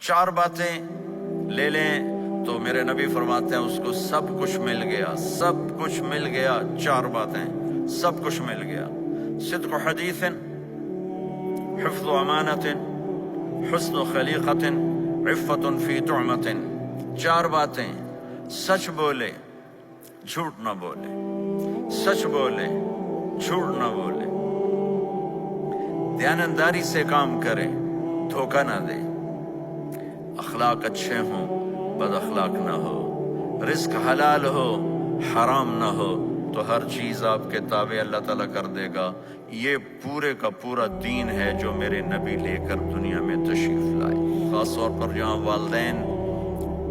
4 बातें ले लें तो मेरे नबी फरमाते हैं उसको सब कुछ मिल गया, सब कुछ मिल गया। 4 बातें, सब कुछ मिल गया। सिद्क़ हदीसिन, हिफ्ज़ अमानतिन, हुस्न खलीक़तिन, इफ़्फ़तुन फ़ी तुअमतिन। 4 बातें, सच बोले, झूठ न बोले, सच बोले, झूठ न बोले, ध्यानदारी से काम करे, धोखा न दे, अखलाक अच्छे हों, बद अखलाक न हो, रिस्क हलाल हो, हराम न हो, तो हर चीज़ आपके ताबे अल्लाह ताला कर देगा। ये पूरे का पूरा दीन है जो मेरे नबी लेकर दुनिया में तशरीफ़ लाए। ख़ास तौर पर जहाँ वालिदैन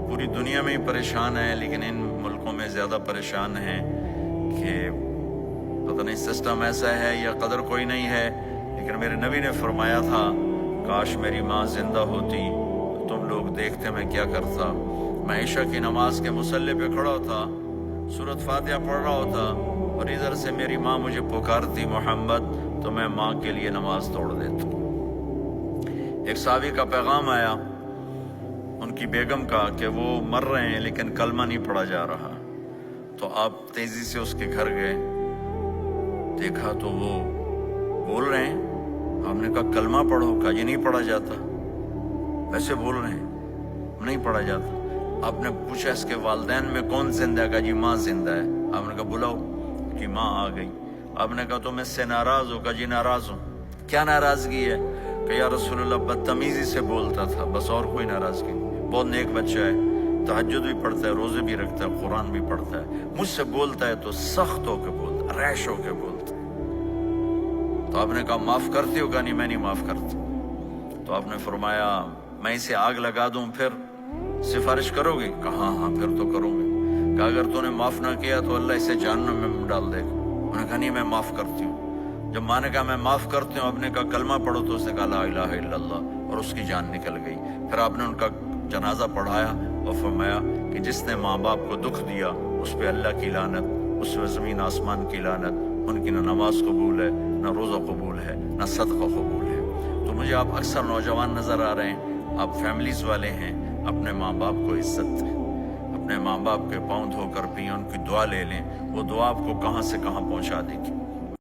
पूरी दुनिया में ही परेशान हैं, लेकिन इन मुल्कों में ज़्यादा परेशान हैं कि पता नहीं सिस्टम ऐसा है या कदर कोई नहीं है। लेकिन मेरे नबी ने फरमाया था, काश मेरी माँ जिंदा होती, तुम लोग देखते मैं क्या करता। मैं ईशा की नमाज के मुसल्ले पे खड़ा होता, सूरत फातिहा पढ़ रहा होता और इधर से मेरी माँ मुझे पुकारती मोहम्मद, तो मैं माँ के लिए नमाज तोड़ देता। एक साहबी का पैगाम आया उनकी बेगम का कि वो मर रहे हैं लेकिन कलमा नहीं पढ़ा जा रहा। तो आप तेजी से उसके घर गए, देखा तो वो बोल रहे हैं। हमने कहा कलमा पढ़ो, कहा ये नहीं पढ़ा जाता। वैसे बोल रहे हैं नहीं पढ़ा जाता। आपने पूछा इसके वालिदैन में कौन जिंदा है? कहा जी माँ जिंदा है। आपने कहा बुलाओ, कि माँ आ गई। आपने कहा तुम इससे नाराज हो? कहा जी नाराज हूँ। क्या नाराजगी है? कि या रसूलल्लाह बदतमीजी से बोलता था, बस और कोई नाराजगी नहीं। बहुत नेक बच्चा है, तहज्जुद भी पढ़ता है, रोजे भी रखता है, कुरान भी पढ़ता है। मुझसे बोलता है तो सख्त होकर बोलता, रैश होकर बोलता। तो आपने कहा माफ करती हो? कहा नहीं मैं नहीं माफ करती। तो आपने फरमाया मैं इसे आग लगा दूं फिर सिफारिश करोगे? कहा हाँ फिर तो करूंगे। कहा अगर तूने माफ ना किया तो अल्लाह इसे जहन्नम में डाल देगा। उन्होंने कहा नहीं मैं माफ करती हूँ। जब माँ ने कहा मैं माफ करती हूँ, आपने कहा कलमा पढ़ो, तो उसने कहा ला इलाहा इल्लल्लाह, और उसकी जान निकल गई। फिर आपने उनका जनाजा पढ़ाया और फरमाया कि जिसने माँ बाप को दुख दिया उस पर अल्लाह की लानत, उस पर ज़मीन आसमान की लानत। उनकी न नमाज कबूल है, न रोज़ा कबूल है, न सदका कबूल है। तो मुझे आप अक्सर नौजवान नज़र आ रहे हैं, आप फैमिलीज़ वाले हैं, अपने माँ बाप को इज्जत दें, अपने माँ बाप के पाँव धोकर भी उनकी दुआ ले लें। वो दुआ आपको कहाँ से कहाँ पहुँचा देगी।